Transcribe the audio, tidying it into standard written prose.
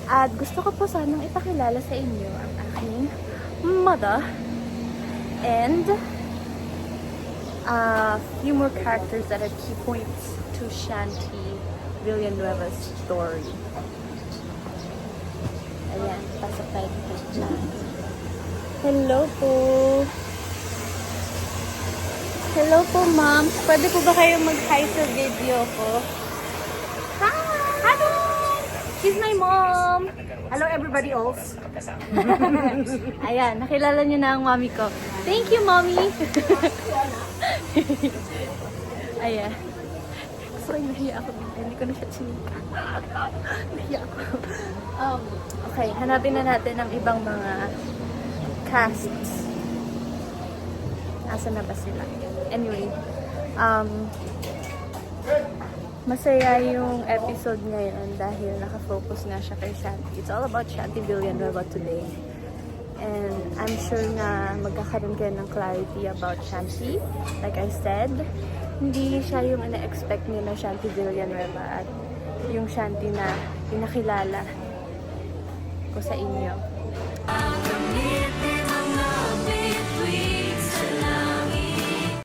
At gusto ko po sanang ipakilala sa inyo ang aking mother and a few more characters that are key points to Shanti Villanueva's story. Ayan, pasok tayo dito. Hello po. Hello po, ma'am. Pwede po ba kayong mag-hi sa video ko? Hi! Hello! She's my mom! Hello everybody else. Ayan, nakilala niyo na ang mommy ko. Thank you, mommy! Ayan. Sorry, nahiya ako. Hindi ko na siya chinika. Nahiya ako. Okay, hanapin na natin ang ibang mga casts. Asa na ba sila? Anyway, masaya yung episode ngayon dahil nakafocus nga siya kay Shanti. It's all about Shanti Villanueva today. And I'm sure na magkakaroon kayo ng clarity about Shanti. Like I said, hindi siya yung na-expect niyo na Shanti Villanueva at yung Shanti na pinakilala ko sa inyo.